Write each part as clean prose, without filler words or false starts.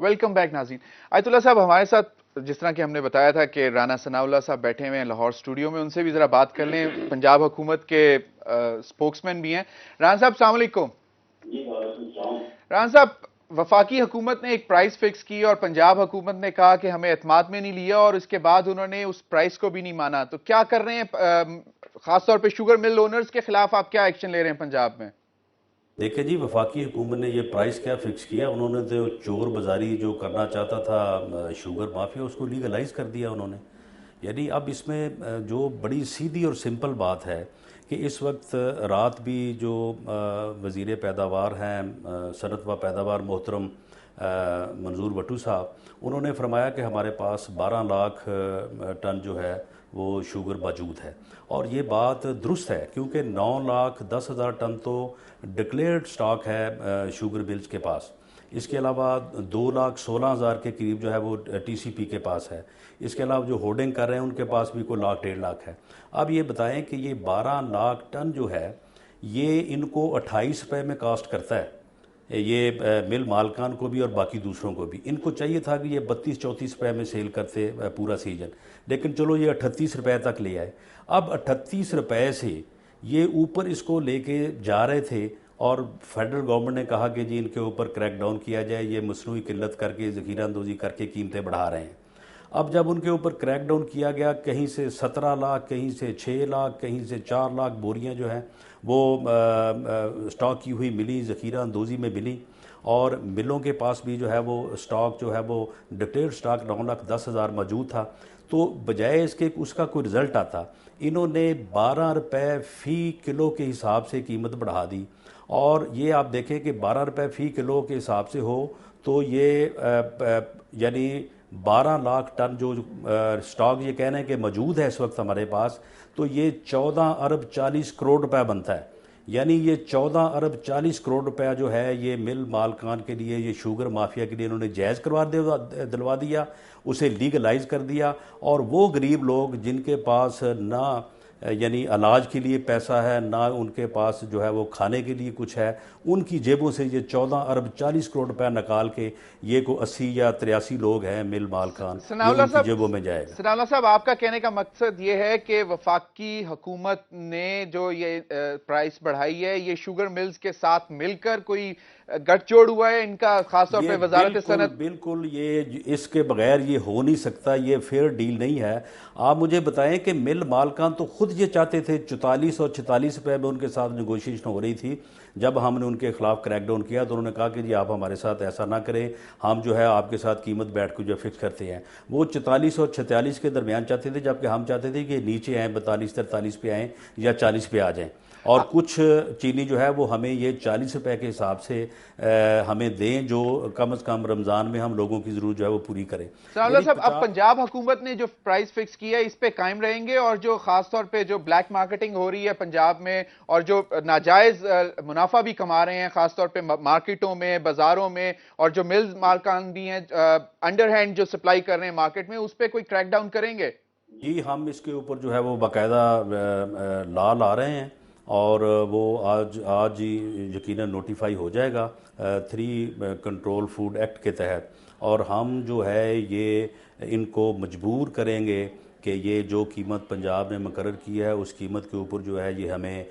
Welcome back ناظرین. آیت اللہ صاحب ہمارے ساتھ جس طرح کہ ہم نے بتایا تھا کہ رانا ثناء اللہ صاحب بیٹھے ہوئے ہیں لاہور اسٹوڈیو میں، ان سے بھی ذرا بات کر لیں. پنجاب حکومت کے اسپوکس مین بھی ہیں. رانا صاحب السلام علیکم. رانا صاحب، وفاقی حکومت نے ایک پرائس فکس کی اور پنجاب حکومت نے کہا کہ ہمیں اعتماد میں نہیں لیا، اور اس کے بعد انہوں نے اس پرائس کو بھی نہیں مانا. تو کیا کر رہے ہیں؟ خاص طور پہ شوگر مل اونرز کے خلاف آپ کیا ایکشن لے رہے ہیں پنجاب میں؟ دیکھیں جی، وفاقی حکومت نے یہ پرائس کیا فکس کیا؟ انہوں نے تو چور بازاری جو کرنا چاہتا تھا شوگر مافیا، اس کو لیگلائز کر دیا انہوں نے. یعنی اب اس میں جو بڑی سیدھی اور سمپل بات ہے کہ اس وقت رات بھی جو وزیر پیداوار ہیں صنعت و پیداوار محترم منظور وٹو صاحب، انہوں نے فرمایا کہ ہمارے پاس 12 لاکھ ٹن جو ہے وہ شوگر موجود ہے. اور یہ بات درست ہے کیونکہ 9,10,000 ٹن تو ڈکلیئرڈ سٹاک ہے شوگر ملز کے پاس. اس کے علاوہ 2,16,000 کے قریب جو ہے وہ ٹی سی پی کے پاس ہے. اس کے علاوہ جو ہولڈنگ کر رہے ہیں ان کے پاس بھی کوئی 1,00,000 ہے. اب یہ بتائیں کہ یہ 12 لاکھ ٹن جو ہے یہ ان کو 28 روپے میں کاسٹ کرتا ہے، یہ مل مالکان کو بھی اور باقی دوسروں کو بھی. ان کو چاہیے تھا کہ یہ 32-34 روپے میں سیل کرتے پورا سیزن، لیکن چلو یہ 38 روپے تک لے آئے. اب 38 روپے سے یہ اوپر اس کو لے کے جا رہے تھے، اور فیڈرل گورنمنٹ نے کہا کہ جی ان کے اوپر کریک ڈاؤن کیا جائے، یہ مصنوعی قلت کر کے ذخیرہ اندوزی کر کے قیمتیں بڑھا رہے ہیں. اب جب ان کے اوپر کریک ڈاؤن کیا گیا، کہیں سے 17 لاکھ، کہیں سے 6 لاکھ، کہیں سے 4 لاکھ بوریاں جو ہیں وہ سٹاک کی ہوئی ملی، ذخیرہ اندوزی میں ملی. اور ملوں کے پاس بھی جو ہے وہ سٹاک جو ہے وہ ڈکلیئرڈ سٹاک 9,10,000 موجود تھا. تو بجائے اس کے اس کا کوئی رزلٹ آتا، انہوں نے 12 روپے فی کلو کے حساب سے قیمت بڑھا دی. اور یہ آپ دیکھیں کہ 12 روپے فی کلو کے حساب سے ہو تو یہ یعنی 12 لاکھ ٹن جو سٹاک یہ کہنا ہے کہ موجود ہے اس وقت ہمارے پاس، تو یہ 14 ارب 40 کروڑ روپے بنتا ہے. یعنی یہ 14 ارب 40 کروڑ روپے جو ہے یہ مل مالکان کے لیے، یہ شوگر مافیا کے لیے انہوں نے جائز دلوا دیا، اسے لیگلائز کر دیا. اور وہ غریب لوگ جن کے پاس نہ یعنی علاج کے لیے پیسہ ہے، نہ ان کے پاس جو ہے وہ کھانے کے لیے کچھ ہے، ان کی جیبوں سے یہ 14 ارب 40 کروڑ روپے نکال کے یہ کو 80 یا 83 لوگ ہیں مل مالکان، ثناء یہ اللہ ان کی صاحب، جیبوں میں جائے گا. ثناء اللہ صاحب، آپ کا کہنے کا مقصد یہ ہے کہ وفاقی حکومت نے جو یہ پرائس بڑھائی ہے، یہ شوگر ملز کے ساتھ مل کر کوئی گٹھ جوڑ ہوا ہے ان کا، خاص طور یہ پہ وزارت بالکل صنعت؟ بالکل یہ اس کے بغیر یہ ہو نہیں سکتا، یہ فیئر ڈیل نہیں ہے. آپ مجھے بتائیں کہ مل مالکان تو خود یہ چاہتے تھے، 44 اور 46 روپے میں ان کے ساتھ نیگوشیشن ہو رہی تھی. جب ہم نے ان کے خلاف کریک ڈاؤن کیا تو انہوں نے کہا کہ جی آپ ہمارے ساتھ ایسا نہ کریں، ہم جو ہے آپ کے ساتھ قیمت بیٹھ کے جو فکس کرتے ہیں. وہ 44 اور 46 کے درمیان چاہتے تھے، جبکہ ہم چاہتے تھے کہ نیچے آئیں، 42-43 پہ آئیں یا 40 پہ آ جائیں. اور کچھ چینی جو ہے وہ ہمیں یہ 40 روپے کے حساب سے ہمیں دیں، جو کم از کم رمضان میں ہم لوگوں کی ضرورت جو ہے وہ پوری کریں. ثناء اللہ یعنی صاحب، اب پنجاب حکومت نے جو پرائس فکس کیا ہے اس پہ قائم رہیں گے، اور جو خاص طور پہ جو بلیک مارکیٹنگ ہو رہی ہے پنجاب میں اور جو ناجائز منافع بھی کما رہے ہیں خاص طور پہ مارکیٹوں میں، بازاروں میں، اور جو ملز مالکان بھی ہیں انڈر ہینڈ جو سپلائی کر رہے ہیں مارکیٹ میں، اس پہ کوئی کریک ڈاؤن کریں گے؟ جی ہم اس کے اوپر جو ہے وہ باقاعدہ لا لا رہے ہیں، اور وہ آج ہی یقیناً نوٹیفائی ہو جائے گا 3 کنٹرول فوڈ ایکٹ کے تحت. اور ہم جو ہے یہ ان کو مجبور کریں گے کہ یہ جو قیمت پنجاب نے مقرر کی ہے اس قیمت کے اوپر جو ہے یہ ہمیں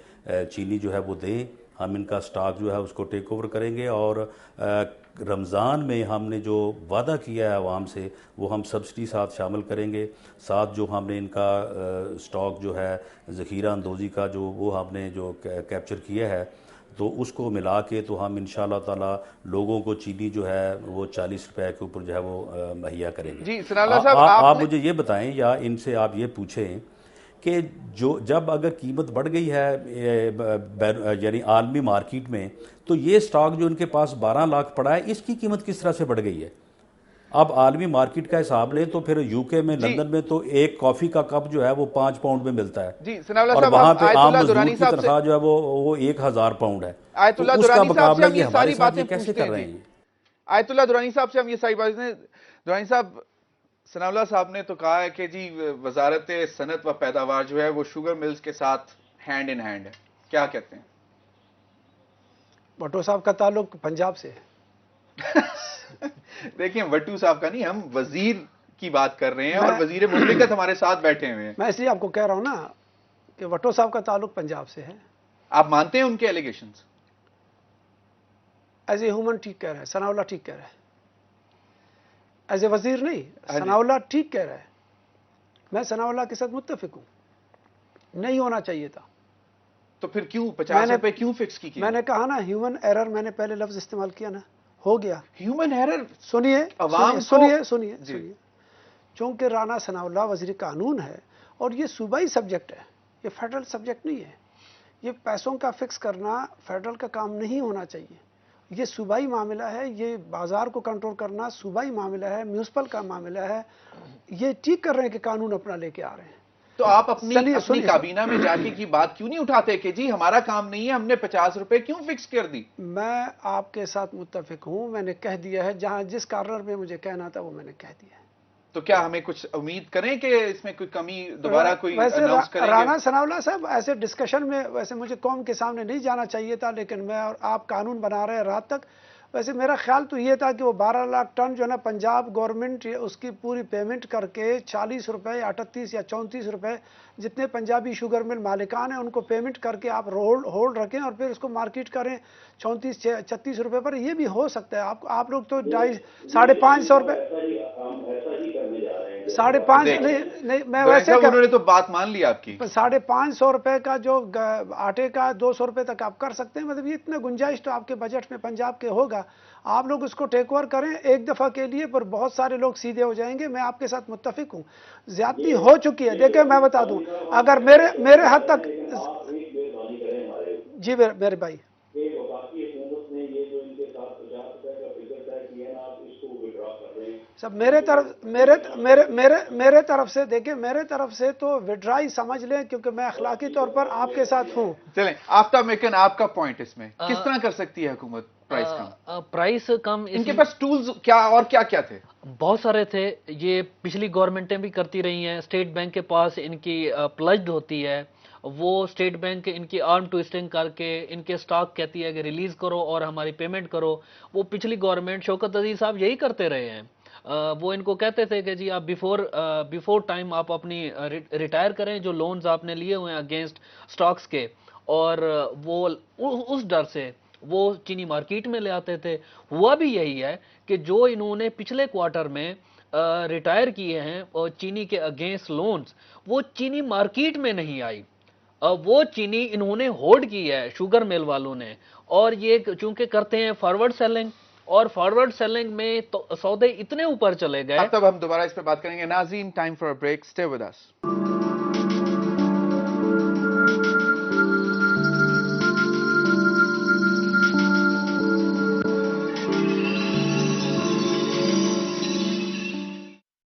چینی جو ہے وہ دیں. ہم ان کا سٹاک جو ہے اس کو ٹیک اوور کریں گے، اور رمضان میں ہم نے جو وعدہ کیا ہے عوام سے وہ ہم سبسڈی ساتھ شامل کریں گے. ساتھ جو ہم نے ان کا سٹاک جو ہے ذخیرہ اندوزی کا جو وہ ہم نے جو کیپچر کیا ہے تو اس کو ملا کے تو ہم انشاءاللہ تعالی لوگوں کو چینی جو ہے وہ 40 روپے کے اوپر جو ہے وہ مہیا کریں گے. جی ثناء اللہ صاحب، آپ مجھے یہ بتائیں یا ان سے آپ یہ پوچھیں کہ جب اگر قیمت بڑھ گئی ہے یعنی عالمی مارکیٹ میں، تو یہ سٹاک جو ان کے پاس 12 لاکھ پڑا ہے اس کی قیمت کس طرح سے بڑھ گئی ہے؟ اب عالمی مارکیٹ کا حساب لیں تو پھر یو کے میں، جی لندن میں تو ایک کافی کا کپ جو ہے وہ 5 پاؤنڈ میں ملتا ہے، جی ثناء اللہ اور صاحب، وہاں ہم پہ آیت عام اللہ مزدور درانی کی صاحب سے، تنخواہ جو ہے وہ 1,000 پاؤنڈ ہے. آیت اللہ تو اس کا درانی صاحب سے مقابلہ ہم یہ یہ ہمارے ساری ساتھ باتیں یہ کیسے پوچھتے کر ہیں. رہے جی ہیں یہ؟ آیت اللہ درانی صاحب سے ہم یہ ساری باتیں، درانی صاحب، ثناء اللہ صاحب نے تو کہا ہے کہ جی وزارت صنعت و پیداوار جو ہے وہ شوگر ملز کے ساتھ ہینڈ ان ہینڈ ہے، کیا کہتے ہیں؟ بھٹو صاحب کا تعلق پنجاب سے ہے. دیکھیں وٹو صاحب کا نہیں، ہم وزیر کی بات کر رہے ہیں اور وزیر مملکت ہمارے ساتھ بیٹھے ہوئے ہیں. میں اس لیے آپ کو کہہ رہا ہوں نا کہ وٹو صاحب کا تعلق پنجاب سے ہے. آپ مانتے ہیں ان کے ایلیگیشنز؟ ایز اے ہیومن ٹھیک کہہ رہا ہے، ثناء اللہ ٹھیک کہہ رہا ہے. ایز اے وزیر نہیں، ثناء اللہ ٹھیک کہہ رہا ہے. میں ثناء اللہ کے ساتھ متفق ہوں، نہیں ہونا چاہیے تھا. تو پھر کیوں 50 روپے کیوں فکس کی؟ میں نے کہا نا ہیومن ایرر، میں نے پہلے لفظ استعمال کیا نا، ہو گیا ہیومن ایرر. سنیے چونکہ رانا ثناء اللہ وزیر قانون ہے اور یہ صوبائی سبجیکٹ ہے، یہ فیڈرل سبجیکٹ نہیں ہے. یہ پیسوں کا فکس کرنا فیڈرل کا کام نہیں ہونا چاہیے. یہ صوبائی معاملہ ہے، یہ بازار کو کنٹرول کرنا صوبائی معاملہ ہے، میونسپل کا معاملہ ہے. یہ ٹھیک کر رہے ہیں کہ قانون اپنا لے کے آ رہے ہیں. تو آپ اپنی کابینہ میں جا کے کی بات کیوں نہیں اٹھاتے کہ جی ہمارا کام نہیں ہے، ہم نے 50 روپے کیوں فکس کر دی؟ میں آپ کے ساتھ متفق ہوں، میں نے کہہ دیا ہے، جہاں جس کارنر میں مجھے کہنا تھا وہ میں نے کہہ دیا ہے. تو کیا ہمیں کچھ امید کریں کہ اس میں کوئی کمی دوبارہ کوئی ویسے اناؤنس کریں گے؟ رانا ثناء اللہ صاحب ایسے ڈسکشن میں ویسے مجھے قوم کے سامنے نہیں جانا چاہیے تھا، لیکن میں اور آپ قانون بنا رہے ہیں رات تک. ویسے میرا خیال تو یہ تھا کہ وہ 12 لاکھ ٹن جو ہے نا پنجاب گورنمنٹ اس کی پوری پیمنٹ کر کے 40 روپے 38 یا 34 روپے جتنے پنجابی شوگر مل مالکان ہیں ان کو پیمنٹ کر کے آپ ہولڈ رکھیں اور پھر اس کو مارکیٹ کریں 36 روپے پر. یہ بھی ہو سکتا ہے. آپ لوگ تو 550 روپے 550 نہیں میں ویسے انہوں نے تو بات مان لی آپ کی. 550 روپے کا جو آٹے کا 200 روپے تک آپ کر سکتے ہیں. مطلب یہ اتنا گنجائش تو آپ کے بجٹ میں پنجاب کے ہوگا. آپ لوگ اس کو ٹیک اوور کریں ایک دفعہ کے لیے، پر بہت سارے لوگ سیدھے ہو جائیں گے. میں آپ کے ساتھ متفق ہوں، زیادتی ہو چکی ہے. دیکھیں میں بتا دوں، اگر میرے حد تک جی میرے بھائی سب میرے طرف سے دیکھیں، میرے طرف سے تو وڈرائی سمجھ لیں، کیونکہ میں اخلاقی طور پر آپ کے ساتھ ہوں. چلیں آفتاب میکن، آپ کا پوائنٹ اس میں کس طرح کر سکتی ہے حکومت پرائس کم؟ ان کے پاس ٹولز کیا اور کیا کیا تھے؟ بہت سارے تھے. یہ پچھلی گورنمنٹیں بھی کرتی رہی ہیں. اسٹیٹ بینک کے پاس ان کی پلجڈ ہوتی ہے، وہ اسٹیٹ بینک ان کی آرم ٹوئسٹنگ کر کے ان کے سٹاک کہتی ہے کہ ریلیز کرو اور ہماری پیمنٹ کرو. وہ پچھلی گورنمنٹ شوکت عزیز صاحب یہی کرتے رہے ہیں. وہ ان کو کہتے تھے کہ جی آپ بیفور ٹائم آپ اپنی ریٹائر کریں جو لونز آپ نے لیے ہوئے ہیں اگینسٹ سٹاکس کے، اور وہ اس ڈر سے وہ چینی مارکیٹ میں لے آتے تھے. ہوا بھی یہی ہے کہ جو انہوں نے پچھلے کوارٹر میں ریٹائر کیے ہیں اور چینی کے اگینسٹ لونز، وہ چینی مارکیٹ میں نہیں آئی. وہ چینی انہوں نے ہولڈ کی ہے شوگر مل والوں نے، اور یہ چونکہ کرتے ہیں فارورڈ سیلنگ، اور فارورڈ سیلنگ میں سودے اتنے اوپر چلے گئے. اب تب ہم دوبارہ اس پہ بات کریں گے. ناظرین، time for a break, stay with us.